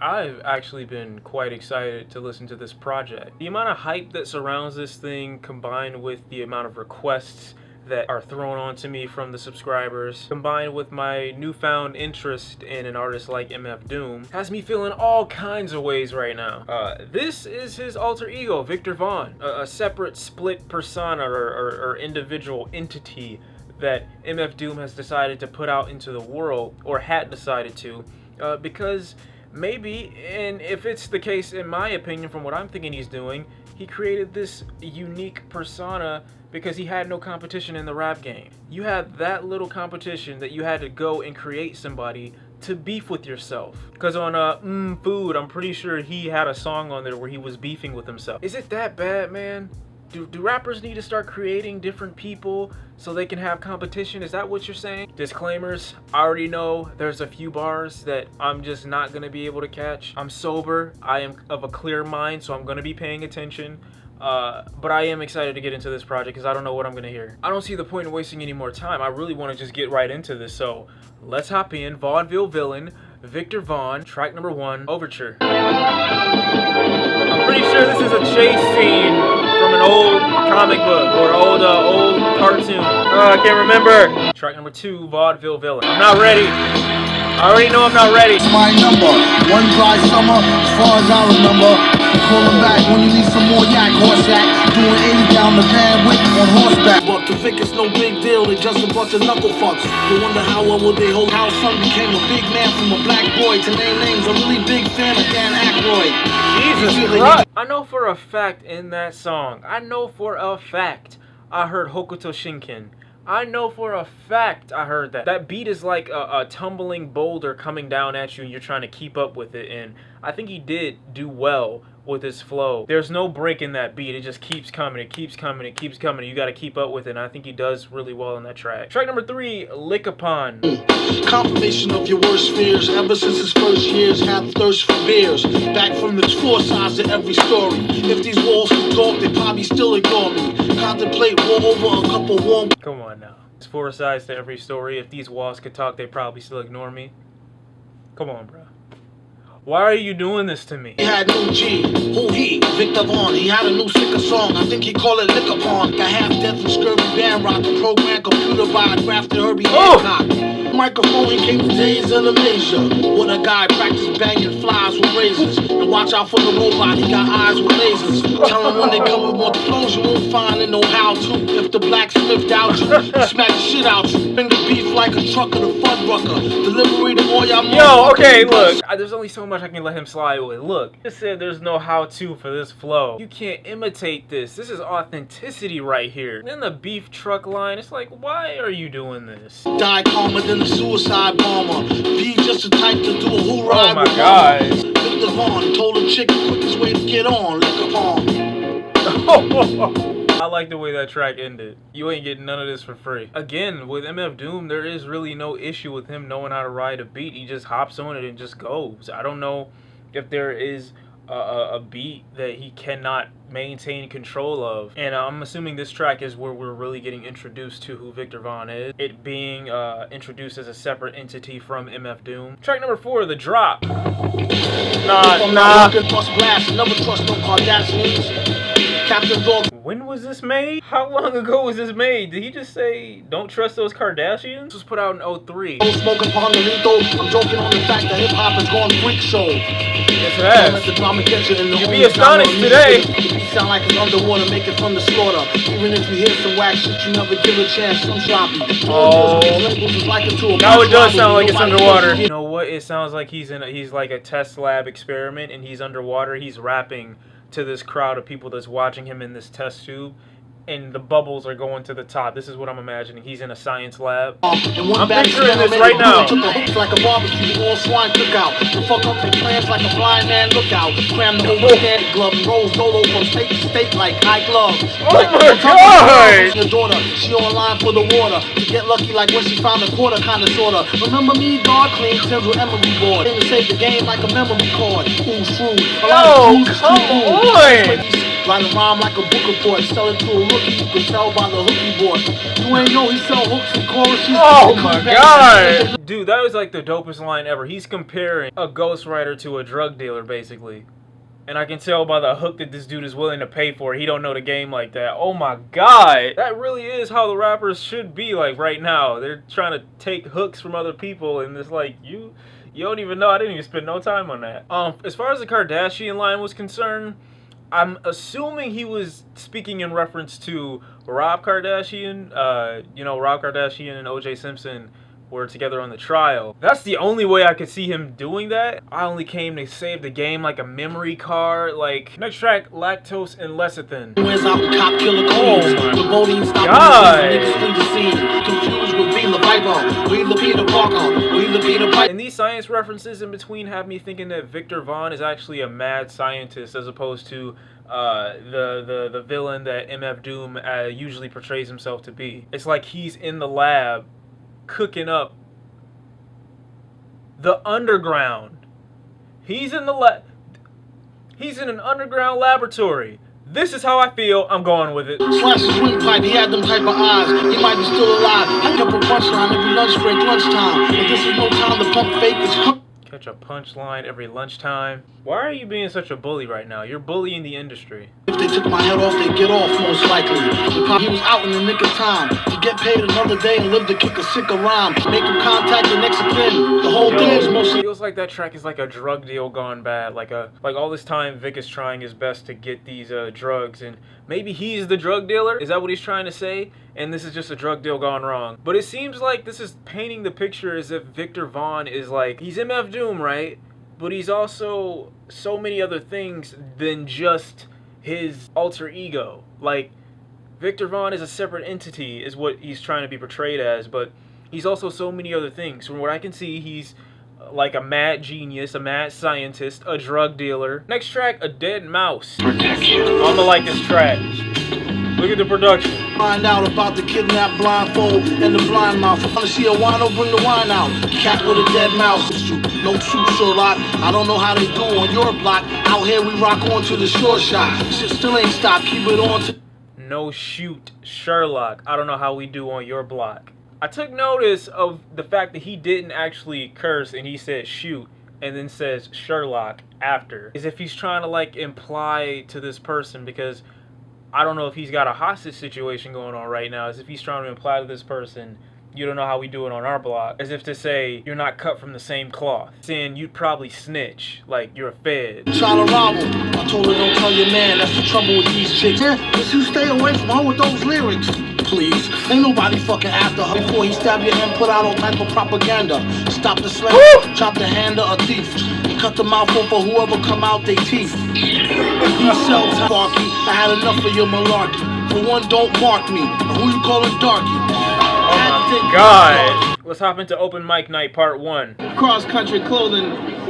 I've actually been quite excited to listen to this project. The amount of hype that surrounds this thing, combined with the amount of requests that are thrown onto me from the subscribers, combined with my newfound interest in an artist like MF Doom, has me feeling all kinds of ways right now. This is his alter ego, Viktor Vaughn, a separate split persona or individual entity that MF Doom has decided to put out into the world, or had decided to, because maybe, and if it's the case in my opinion from what I'm thinking he's doing, he created this unique persona because he had no competition in the rap game. You had that little competition that you had to go and create somebody to beef with yourself. Because on Food, I'm pretty sure he had a song on there where he was beefing with himself. Is it that bad, man? Do rappers need to start creating different people so they can have competition? Is that what you're saying? Disclaimers, I already know there's a few bars that I'm just not gonna be able to catch. I'm sober, I am of a clear mind, so I'm gonna be paying attention. But I am excited to get into this project because I don't know what I'm gonna hear. I don't see the point in wasting any more time. I really want to just get right into this, so let's hop in. Vaudeville Villain, Viktor Vaughn, track number 1, Overture. I'm pretty sure this is a chase scene from an old comic book or old cartoon. I can't remember. Track number 2, Vaudeville Villain. I'm not ready. I already know I'm not ready. It's my number. One dry summer, as far as I remember. Calling back when you need some more yak, horse yak. Doing 80 down the van with on horseback. But to Vic, it's no big deal. They just a bunch of knuckle fucks. You wonder how well will they hold? How son became a big man from a black boy to name names. A really big fan of Dan Aykroyd. Jesus Christ. I know for a fact in that song, I know for a fact I heard Hokuto Shinken. I know for a fact I heard that. That beat is like a tumbling boulder coming down at you and you're trying to keep up with it, and I think he did do well with his flow. There's no break in that beat. It just keeps coming, it keeps coming, it keeps coming. You gotta keep up with it, and I think he does really well in that track. Track number 3, Lickupon. Confirmation of your worst fears. Ever since his first years, had thirst for beers. Back from the 4 sides to every story. If these walls could talk, they probably still ignore me. Contemplate war over a couple warm. Come on now. It's 4 sides to every story. If these walls could talk, they probably still ignore me. Come on, bro. Why are you doing this to me? He had new G, who he? Viktor Vaughn. He had a new sicker song, I think he called it Lickupon. Got half death from scurvy band rock, a program computer by grafted Herbie Hancock. Microphone came from days in Malaysia. When a guy practiced banging flies with razors. And watch out for the robot, he got eyes with lasers. Tell him when they come with more flows, you won't find it no how to. If the blacksmith doubt you, smack the shit out you. Bring the beef like a truck of the Fuddrucker. Delivery to all y'all. Yo, okay, look. There's only so much I can let him slide with. Look, you said there's no how-to for this flow. You can't imitate this. This is authenticity right here. Then the beef truck line, it's like, why are you doing this? Die calmer than a suicide bomber. Be just the type to do a who ride. Oh my God. Viktor Vaughn told a chick the quickest way to get on. Lickupon. I like the way that track ended. You ain't getting none of this for free. Again, with MF Doom, there is really no issue with him knowing how to ride a beat. He just hops on it and just goes. I don't know if there is a beat that he cannot maintain control of. And I'm assuming this track is where we're really getting introduced to who Viktor Vaughn is. It being introduced as a separate entity from MF Doom. Track number 4, The Drop. Nah. Trust blast, never trust no Kardashians. Captain Dog. When was this made? How long ago was this made? Did he just say, don't trust those Kardashians? This was put out in 03. Smoking Ponderito. I'm joking on the fact that hip-hop has gone freak show. Yes, it has. Let the drama get you in the You'd be astonished today. You sound like it's underwater, make it from the slaughter. Even if you hear some whack shit, you never give a chance. I'm sloppy. Oh. Now it does sound like it's underwater. You know what? It sounds like he's like a test lab experiment and he's underwater. He's rapping to this crowd of people that's watching him in this test tube, and the bubbles are going to the top. This is what I'm imagining. He's in a science lab. I'm picturing this right now. Took the hoops like a barbecue, all swine cookout. To fuck up their plans like a blind man lookout. Cram the whole stand glove and roll solo from state to state like high gloves. Oh my God! Your daughter, she online for the water. To get lucky like when she found a quarter, kinda sorta. Remember me, dog? Clean Tim's with Emery board. Came to save the game like a memory card. Ooh, true. Yo, come on! Write a rhyme like a book report, sell it to a rookie, you can tell by the hookie board. You ain't know he sell hooks and choruses. Oh my god! Dude, that was like the dopest line ever. He's comparing a ghostwriter to a drug dealer, basically. And I can tell by the hook that this dude is willing to pay for. He don't know the game like that. Oh my god! That really is how the rappers should be like right now. They're trying to take hooks from other people and it's like, you don't even know. I didn't even spend no time on that. As far as the Kardashian line was concerned, I'm assuming he was speaking in reference to Rob Kardashian. You know, Rob Kardashian and O.J. Simpson were together on the trial. That's the only way I could see him doing that. I only came to save the game like a memory card. Like, next track, Lactose and Lecithin. Oh my god! And these science references in between have me thinking that Viktor Vaughn is actually a mad scientist as opposed to the villain that MF Doom usually portrays himself to be. It's like he's in the lab cooking up the underground. He's in the He's in an underground laboratory. This is how I feel. I'm going with it. Slash his windpipe, he had them type of eyes. He might be still alive. I kept a punchline every lunch break, lunchtime. But this is no time to pump fake. It's catch a punchline every lunchtime. Why are you being such a bully right now? You're bullying the industry. If they took my head off, they'd get off, most likely. He was out in the nick of time to get paid another day and live to kick a sicker rhyme. Make him contact the next of kin. The whole thing is mostly... Feels like that track is like a drug deal gone bad. Like all this time, Vic is trying his best to get these drugs, and maybe he's the drug dealer? Is that what he's trying to say? And this is just a drug deal gone wrong. But it seems like this is painting the picture as if Viktor Vaughn is like, he's MF Doom, right? But he's also so many other things than just his alter ego. Like, Viktor Vaughn is a separate entity is what he's trying to be portrayed as, but he's also so many other things. From what I can see, he's like a mad genius, a mad scientist, a drug dealer. Next track, A Dead Mouse. I'ma like this track. Look at the production. Find out about the kidnapped blindfold and the blind mouth. Wanna see a wino, bring the wine out. Cat with a dead mouse. No true Sherlock. I don't know how they do on your block. Out here we rock on to the short shot. Shit still ain't stopped. Keep it on to... No shoot Sherlock. I don't know how we do on your block. I took notice of the fact that he didn't actually curse and he said shoot and then says Sherlock after. As if he's trying to like imply to this person, because I don't know if he's got a hostage situation going on right now, as if he's trying to imply to this person, you don't know how we do it on our block. As if to say, you're not cut from the same cloth. Saying you'd probably snitch, like you're a fed. Trying to rob him. I told her don't tell your man, that's the trouble with these chicks. Yeah, but you stay away from her with those lyrics. Please, ain't nobody fucking after her. Before he stab your hand, put out all type of propaganda. Stop the slave, chop the hand of a thief. Cut the mouth off for whoever come out they teeth. He sells Sparky, I had enough of your malarkey. For one, don't mark me. Who you calling darky? Oh my god. Let's hop into Open Mic Night Part 1. Cross-country clothing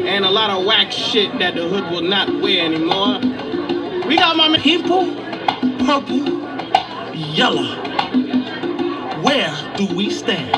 and a lot of whack shit that the hood will not wear anymore. We got my people, purple, yellow. Where do we stand?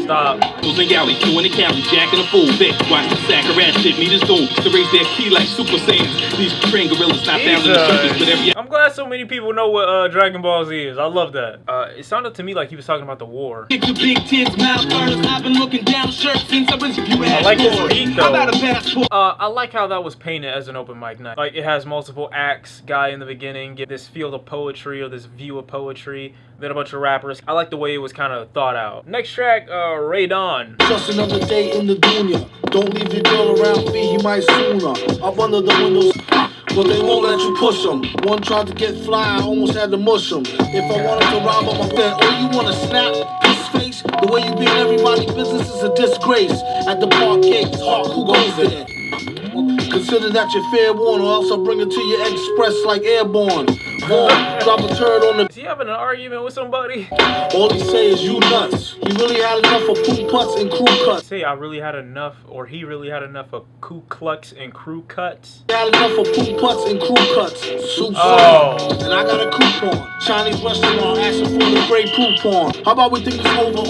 Stop. And galley, chewing the calorie, jacking a full bitch. Watch the sack of rat shit, need his gold to raise their key like Super Saiyans. These train gorillas not found in the surface, but every... I'm glad so many people know what Dragon Ball Z is. I love that. It sounded to me like he was talking about the war. Big tits, mouth burners. I've been looking down shirts since I was you had. I like this beat though. About a passport. I like how that was painted as an open mic night. Like it has multiple acts, guy in the beginning, get this field of poetry or this view of poetry, then a bunch of rappers. I like the way it was kind of thought out. Next track, Raedawn. Just another day in the dunya. Don't leave your girl around me, he might sooner. Up under the windows, but they won't let you push him. One tried to get fly, I almost had to mush him. If I wanted to rob him, I said, oh, you want to snap his face? The way you be in everybody's business is a disgrace. At the park gates, Hawk, who goes there? Consider that your fair warning, or else I'll bring it to you express like airborne. Drop a turd on the... Is he having an argument with somebody? All he say is you nuts. He really had enough of Ku Klux and crew cuts. Say I really had enough, or he really had enough of Ku Klux and crew cuts. He had enough of Ku Klux and crew cuts. Soup and I got a coupon. Chinese restaurant asking for the great coupon. How about we think it's over a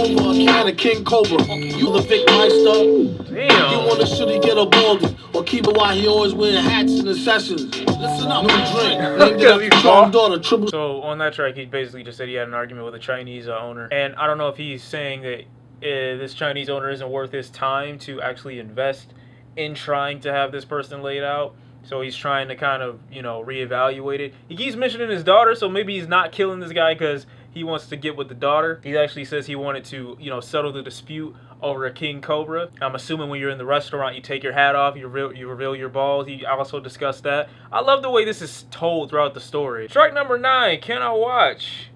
can of King Cobra? You the Vic Meister? Damn. You want a shitty get a baldy. Or or keep it while he always wearing hats in the sessions. Listen up, new drink. Named after Shawn's daughter, Triple. So on that track, he basically just said he had an argument with a Chinese owner, and I don't know if he's saying that this Chinese owner isn't worth his time to actually invest in trying to have this person laid out. So he's trying to kind of, you know, reevaluate it. He keeps mentioning his daughter, so maybe he's not killing this guy because he wants to get with the daughter. He actually says he wanted to, you know, settle the dispute over a king cobra. I'm assuming when you're in the restaurant, you take your hat off, you reveal your balls. He also discussed that. I love the way this is told throughout the story. Strike number 9, cannot watch.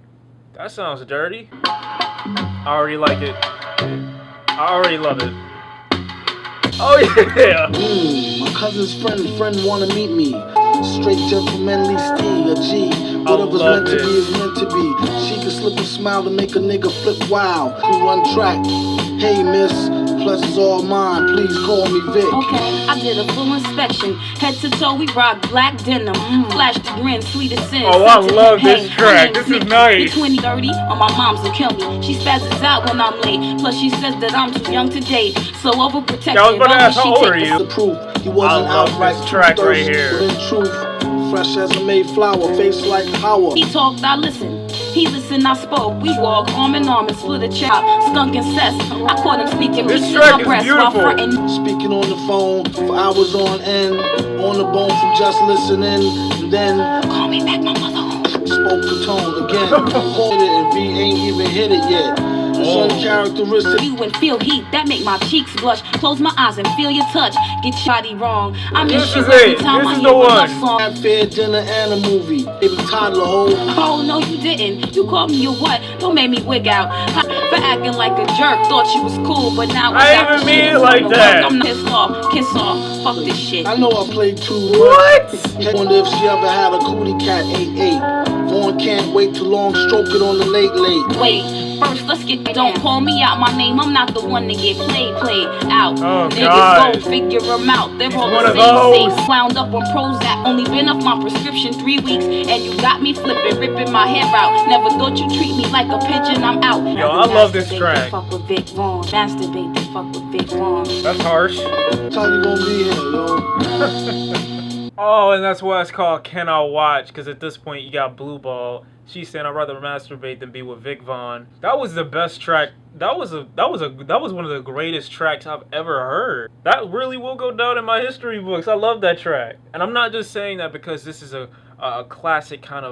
That sounds dirty. I already like it. I already love it. Oh yeah! My cousin's friend wanna meet me. Straight gentlemanly steed, a G. Whatever's meant to be is meant to be. She can slip a smile to make a nigga flip wild. We run track. Hey miss, pleasure's all mine. Please call me Vic. Okay, I did a full inspection. Head to toe, we rock black denim. Flash the grin, sweet as sin. Oh, I love this track. This is nice. 2030, or my mom's will kill me. She spazzes out when I'm late. Plus, she says that I'm too young to date. So overprotective. I was about to ask, how old are you? The proof. He wasn't I love outright this track right thirsty, here. but in truth, fresh as a Mayflower, face like Howard. He talked, I listened. He listened, I spoke. We walked arm in arm and split a chop. Skunk and cess. I caught him sneaking. This reaching track my is breast while beautiful. fronting. Speaking on the phone for hours on end, on the bone from just listening, and then Call me back, my mother home. spoke the tone again. Called it and V ain't even hit it yet. It's uncharacteristic. You and feel heat that make my cheeks blush. Close my eyes and feel your touch. Get your body wrong. I miss This you is every it. time This I is hear the a one. love song. Had fair dinner and a movie. Baby toddler hole. Oh no, you didn't. You called me your what? Don't make me wig out. For acting like a jerk. Thought you was cool, but now I without even you, mean it it's like gonna that. work. I'm pissed off. Kiss off. Fuck this shit. I know I played too much. What? Wonder if she ever had a cootie cat 8-8. Vaughn can't wait too long, stroke it on the late. Wait, first let's get. Don't call me out my name. I'm not the one to get played out. Oh, Niggas God. go figure them out. They're all one the of same. those. Wound up on Prozac. Only been off my prescription 3 weeks, and you got me flipping, ripping my hair out. Never thought you'd treat me like a pigeon. I'm out. Yo, I love this Masturbate, track. Fuck with Vic Vaughn. Masturbate, they fuck with Vic Vaughn. That's harsh. That's how you gonna be here, yo. Oh, and that's why it's called Cannot Watch, because at this point you got Blue Ball. She's saying I'd rather masturbate than be with Vic Vaughn. That was the best track. That was one of the greatest tracks I've ever heard. That really will go down in my history books. I love that track. And I'm not just saying that because this is a classic kind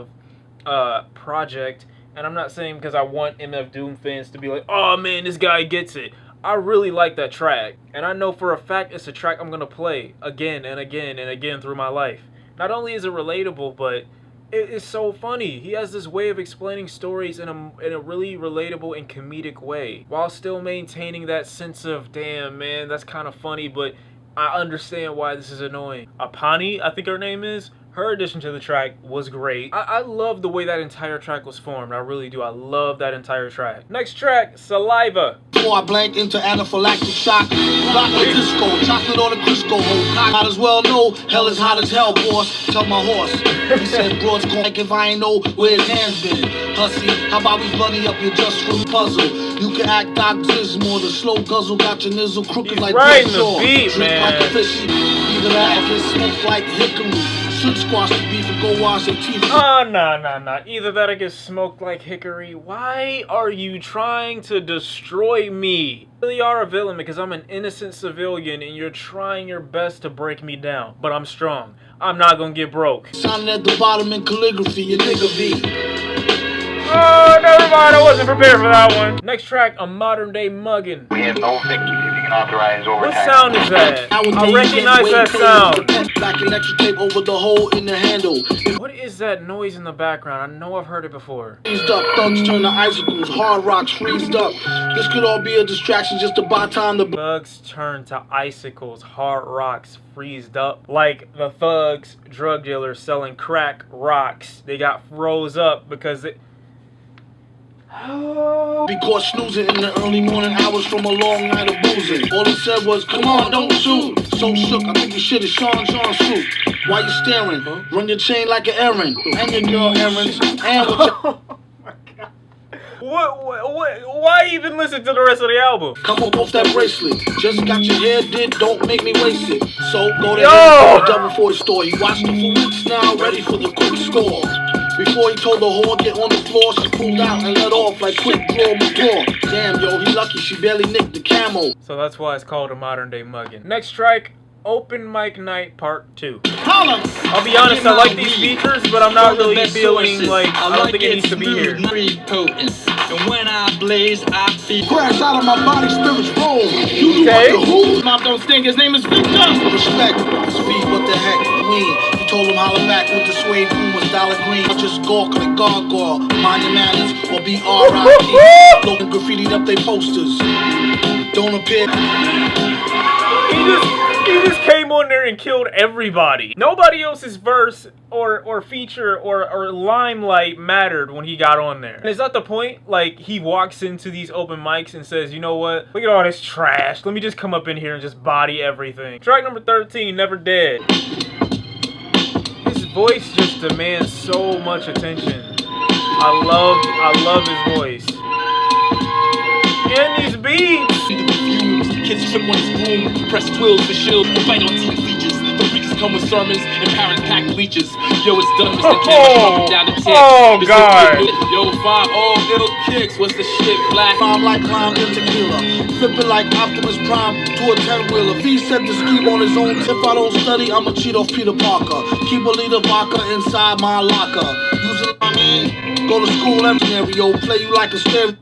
of project. And I'm not saying because I want MF Doom fans to be like, oh man, this guy gets it. I really like that track. And I know for a fact it's a track I'm going to play again and again and again through my life. Not only is it relatable, but it's so funny. He has this way of explaining stories in a really relatable and comedic way, while still maintaining that sense of, damn, man, that's kind of funny, but I understand why this is annoying. Apani, I think her name is. Her addition to the track was great. I love the way that entire track was formed. I really do. I love that entire track. Next track, Saliva. Before I blank into anaphylactic shock, rock the disco, chocolate on the Crisco hole. Might as well know, hell is hot as hell, boss. Tell my horse. He said, broad's going like if I ain't know where his hands been. Hussy, how about we bunny up your just from puzzle? You can act Doc Dismal, the slow guzzle got your nizzle crooked like right in the Jaw. beat, Drink man. like a fishy, either that or get smoked like hickory. Should squash the beef and go wash your teeth. Oh, nah. Either that or get smoked like hickory. Why are you trying to destroy me? You really are a villain because I'm an innocent civilian and you're trying your best to break me down. But I'm strong. I'm not gonna get broke. Signing at the bottom in calligraphy, your nigga V. Oh, never mind. I wasn't prepared for that one. Next track, a modern day muggin. We have no victims if you can authorize overtime. What sound is that? Nowadays, I recognize that sound. Black electric tape over the hole in the handle. What is that noise in the background? I know I've heard it before. Freezed up, thugs turn to icicles, hard rocks freezed up. This could all be a distraction just to buy time to. Thugs turn to icicles, hard rocks freezed up. Like the thugs, drug dealers selling crack rocks. They got froze up because they... Be caught snoozing in the early morning hours from a long night of boozing. All he said was, come on, don't shoot. So shook, I think your shit is Shawn suit. Why you staring? Run your chain like an errand. And your girl errands. And with your... Why even listen to the rest of the album? Come on, off that bracelet. Just got your hair did, don't make me waste it. So go to the double for his store. He watched it for weeks now, ready for the quick score. Before he told the whore get on the floor, she pulled out and let off like quick draw before. Damn, yo, he lucky she barely nicked the camo. So that's why it's called a modern day muggin. Next strike, Open Mic Night Part 2. I'll be honest, I like these features, but I'm not really feeling like I don't think it needs to be here. And when I blaze, I feel Crash out of my body, spirits roll. You Okay. do what the who? Mom don't stink. His name is Victor. Respect, his feet, what the heck, mean? He told him holler back with the suede Pumas, dollar green. Just gawk like gargoyle, mind your manners, or be R.I.P. Logan graffitied up they posters. Don't appear. He just came on there and killed everybody. Nobody else's verse or feature or limelight mattered when he got on there. And is that the point? Like, he walks into these open mics and says, you know what? Look at all this trash. Let me just come up in here and just body everything. Track number 13, Never Dead. His voice just demands so much attention. I love his voice. And these beats. kids trip on his broom, press twills for shield, and bite on team features. The preachers come with sermons, and parents pack bleachers. Yo, it's done, Mr. Cameron, down the tick. Oh, God. Yo, 5 all little kicks, what's the shit, black? I'm like clown and tequila, flipping like Optimus Prime to a 10-wheeler. He said to scheme on his own. If I don't study, I'ma cheat off Peter Parker. Keep a liter vodka inside my locker. Using my man, go to school every scenario, play you like a stereo.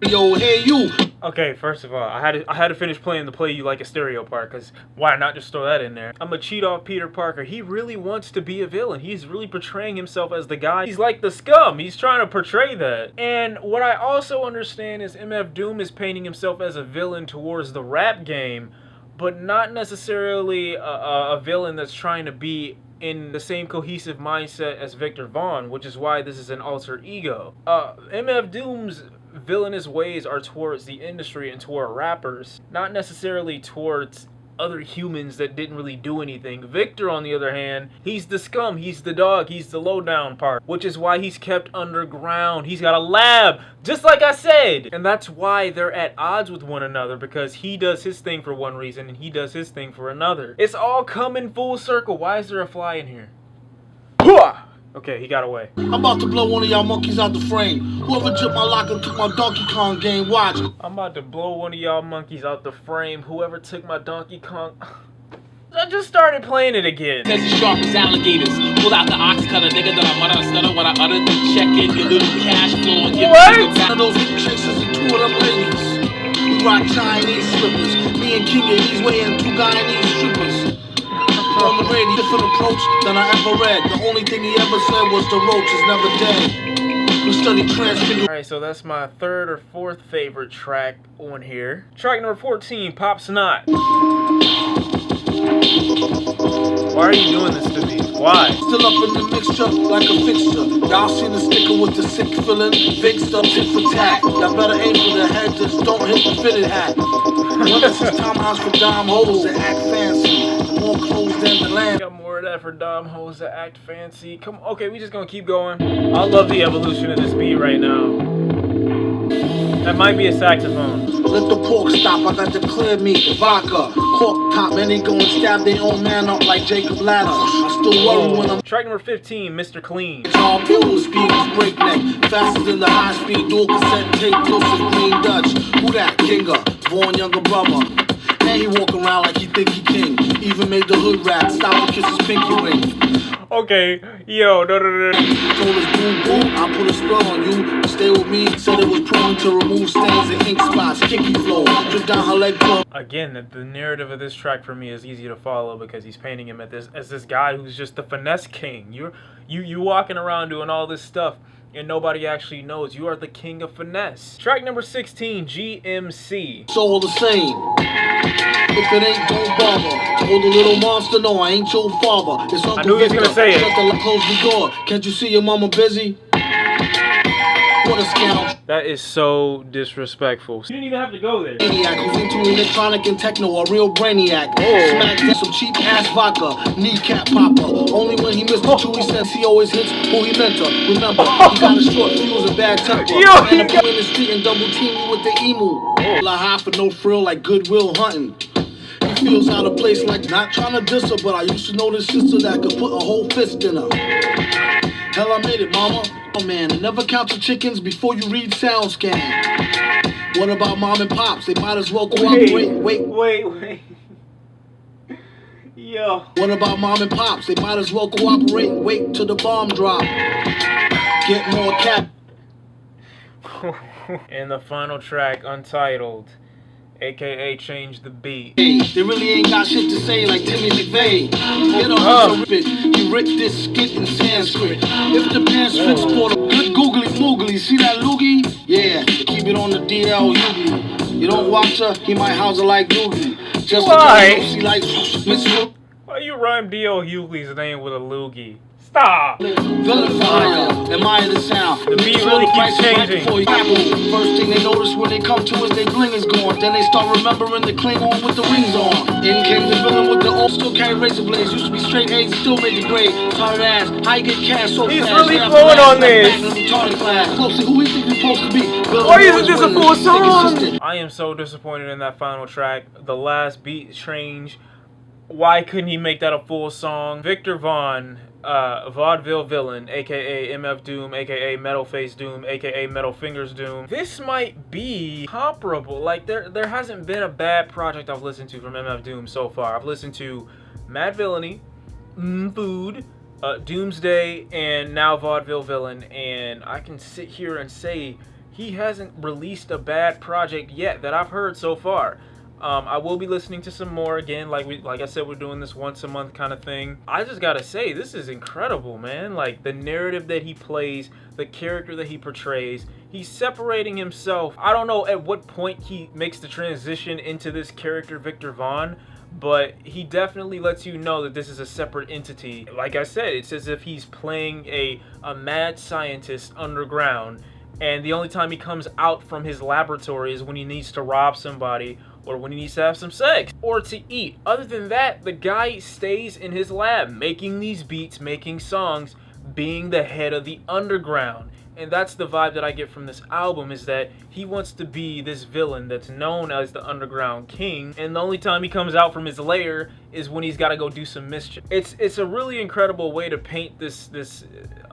Hey you. Okay, first of all, I had to finish playing the Play You Like a Stereo part, because why not just throw that in there? I'm gonna cheat off Peter Parker. He really wants to be a villain. He's really portraying himself as the guy. He's like the scum. He's trying to portray that. And what I also understand is MF Doom is painting himself as a villain towards the rap game, but not necessarily a villain that's trying to be in the same cohesive mindset as Viktor Vaughn, which is why this is an alter ego. MF Doom's villainous ways are towards the industry and toward rappers, not necessarily towards other humans that didn't really do anything. Victor, on the other hand, he's the scum, he's the dog, he's the lowdown part, which is why he's kept underground. He's got a lab, just like I said. And that's why they're at odds with one another, because he does his thing for one reason and he does his thing for another. It's all coming full circle. Why is there a fly in here? Hooah! Okay, he got away. I'm about to blow one of y'all monkeys out the frame. Whoever took my lock and took my Donkey Kong game, watch. I'm about to blow one of y'all monkeys out the frame. Whoever took my Donkey Kong... I just started playing it again. As sharp as alligators, pull out the ox cutter, nigga that I mutter stutter when I utter the check in your little cash flow and give What? One of those hit chicks and two of them ladies. We rock Chinese slippers. Me and King Eddie's weighing 2 Guyanese strippers. On the radio, different approach than I ever read. The only thing he ever said was the roach is never dead. We study transfigure. Alright, so that's my third or fourth favorite track on here. Track number 14, Popsnot. Why are you doing this to me? Why? Still up in the mixture like a fixture. Y'all seen the sticker with the sick feeling? Fixed up tit for tat. Y'all better aim for the head, just don't hit the fitted hat. When this is Tom House for dime hoes that act fancy. More clothes than the land. Got more of that for dom hoes that act fancy. Come on, okay, we just gonna keep going. I love the evolution of this beat right now. That might be a saxophone. Let the pork stop, I got the clear meat, the vodka. Cork top, man, they go and stab their own man up like Jacob Ladder. I still worry when I'm Track number 15, Mr. Clean. all fuel speed is breakneck. Faster than the high speed dual cassette tape closest Green Dutch. Who that? Kinga, Vaughn younger brother. And he walk around like he think he king. Even made the hood rat stop to kiss his pinky ring. Okay, yo, no. Told us boom boom, I put a spell on you. Stay with me, said it was proven to remove stains and ink spots. Kinky flow, drip down her leg club. Again, the narrative of this track for me is easy to follow because he's painting him as this guy who's just the finesse king. You walking around doing all this stuff and nobody actually knows. You are the king of finesse. Track number 16, G.M.C. It's all the same. If it ain't, don't bother. Told the little monster, no, I ain't your father. It's Uncle I knew he was Victor. gonna say it. Shut the close the door. Can't you see your mama busy? quarter scale. That is so disrespectful. You didn't even have to go there. Maniac who's into electronic and techno, a real brainiac. Smacked in some cheap ass vodka, kneecap popper. Only when he missed the two, he says he always hits who he meant to. Remember, he got a short fuse, a bad temper. And a boy in the street and double team me with the emu. La high for no frill like Goodwill Hunting. He feels out of place like not trying to diss her, but I used to know this sister that could put a whole fist in her. Hell, I made it, mama. Oh man, and never count your chickens before you read SoundScan. What about mom and pops? They might as well cooperate. Wait. Yo. What about mom and pops? They might as well cooperate. Wait till the bomb drop. Get more cap. And the final track, Untitled, aka Change the Beat. Hey, they really ain't got shit to say like Timmy McVeigh. Get a rip it. He ripped this skit in Sanskrit. If the pants fit sport a good googly moogly. See that loogie? Yeah, keep it on the DL Hughley. You don't watch her, he might house her like Doogie. Just why? See like Miss. Why you rhyme D.L. Hughley's name with a loogie? Stop! Villain fire, admire the sound. The beat really keeps changing. First thing they notice when they come to us, their bling is gone. Then they start remembering the Klingon with the rings on. In came the villain with the old still carry razor blades. Used to be straight A's, still made the grade. Tired ass, how you get cash so He's fast? really flowing on this. Closely, who we think we supposed to be? Why isn't this a full song? I am so disappointed in that final track. The last beat change. Why couldn't he make that a full song? Viktor Vaughn, Vaudeville Villain, aka MF Doom, aka Metal Face Doom, aka Metal Fingers Doom. This might be comparable. Like there hasn't been a bad project I've listened to from MF Doom so far. I've listened to MADVILLAINY, Food, Doomsday, and now Vaudeville Villain, and I can sit here and say he hasn't released a bad project yet that I've heard so far. I will be listening to some more again. Like I said, we're doing this once a month kind of thing. I just gotta say, this is incredible, man. Like the narrative that he plays, the character that he portrays, he's separating himself. I don't know at what point he makes the transition into this character, Viktor Vaughn, but he definitely lets you know that this is a separate entity. Like I said, it's as if he's playing a mad scientist underground, and the only time he comes out from his laboratory is when he needs to rob somebody, or when he needs to have some sex, or to eat. Other than that, the guy stays in his lab, making these beats, making songs, being the head of the underground. And that's the vibe that I get from this album, is that he wants to be this villain that's known as the underground king, and the only time he comes out from his lair is when he's got to go do some mischief. It's a really incredible way to paint this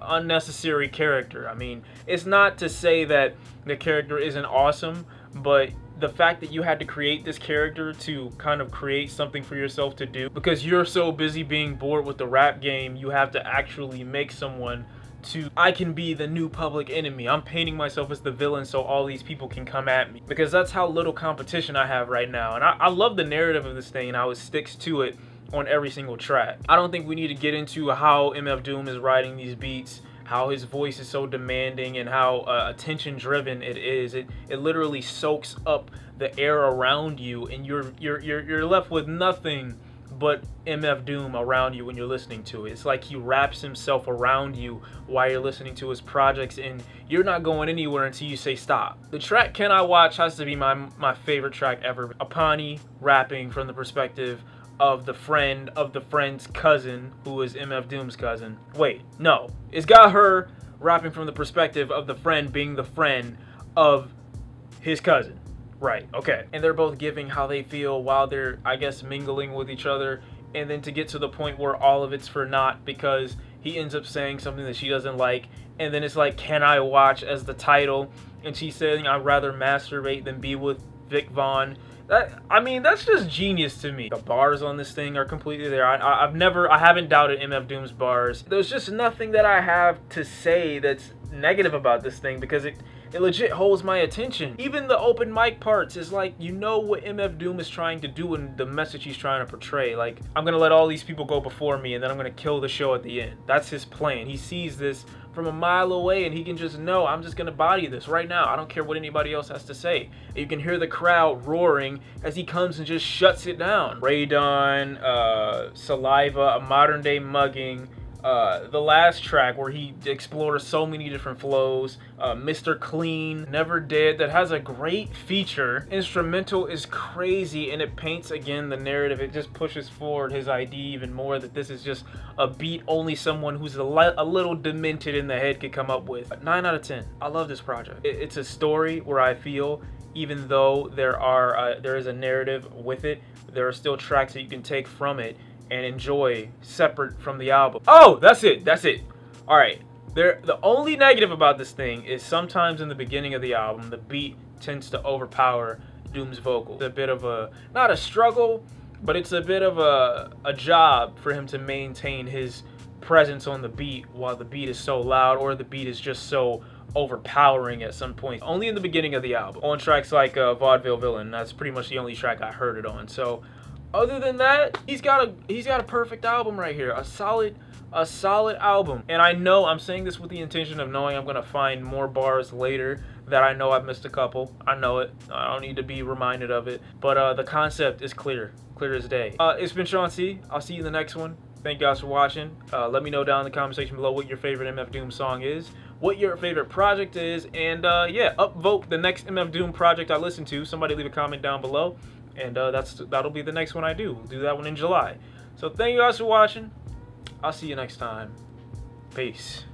unnecessary character. I mean, it's not to say that the character isn't awesome, but the fact that you had to create this character to kind of create something for yourself to do, because you're so busy being bored with the rap game, you have to actually make someone to, I can be the new public enemy. I'm painting myself as the villain so all these people can come at me, because that's how little competition I have right now. And I love the narrative of this thing and how it sticks to it on every single track. I don't think we need to get into how MF Doom is writing these beats, how his voice is so demanding, and how attention driven it is. It literally soaks up the air around you, and you're left with nothing but MF Doom around you when you're listening to it. It's like he wraps himself around you while you're listening to his projects, and you're not going anywhere until you say stop. The track Can I Watch has to be my favorite track ever. Apani rapping from the perspective of the friend of the friend's cousin, who is MF Doom's cousin. Wait, no. It's got her rapping from the perspective of the friend being the friend of his cousin. Right, okay. And they're both giving how they feel while they're, I guess, mingling with each other. And then to get to the point where all of it's for naught, because he ends up saying something that she doesn't like. And then it's like, Can I Watch as the title. And she's saying, I'd rather masturbate than be with Vic Vaughn. I mean, that's just genius to me. The bars on this thing are completely there. I haven't doubted MF Doom's bars. There's just nothing that I have to say that's negative about this thing, because it legit holds my attention. Even the open mic parts is like, you know what MF Doom is trying to do and the message he's trying to portray. Like, I'm gonna let all these people go before me and then I'm gonna kill the show at the end. That's his plan. He sees this from a mile away and he can just know, I'm just gonna body this right now. I don't care what anybody else has to say. And you can hear the crowd roaring as he comes and just shuts it down. Raedawn, Saliva, a modern day mugging, The last track where he explores so many different flows, Mr. Clean, Never Dead, that has a great feature. Instrumental is crazy, and it paints again the narrative. It just pushes forward his idea even more that this is just a beat only someone who's a little demented in the head could come up with. 9 out of 10. I love this project. It's a story where I feel, even though there is a narrative with it, there are still tracks that you can take from it and enjoy separate from the album. Oh, that's it. All right. The only negative about this thing is sometimes in the beginning of the album, the beat tends to overpower Doom's vocal. It's a bit of a, not a struggle, but it's a bit of a job for him to maintain his presence on the beat while the beat is so loud, or the beat is just so overpowering at some point. Only in the beginning of the album. On tracks like Vaudeville Villain, that's pretty much the only track I heard it on. So other than that, he's got a perfect album right here. A solid album. And I know I'm saying this with the intention of knowing I'm gonna find more bars later that I know I've missed a couple. I know it. I don't need to be reminded of it. But the concept is clear as day. It's been Shawn C. I'll see you in the next one. Thank you guys for watching. Let me know down in the comment section below what your favorite MF Doom song is, what your favorite project is, and yeah, upvote the next MF Doom project I listen to. Somebody leave a comment down below, and that'll be the next one I do. We'll do that one in July. So thank you guys for watching. I'll see you next time. Peace.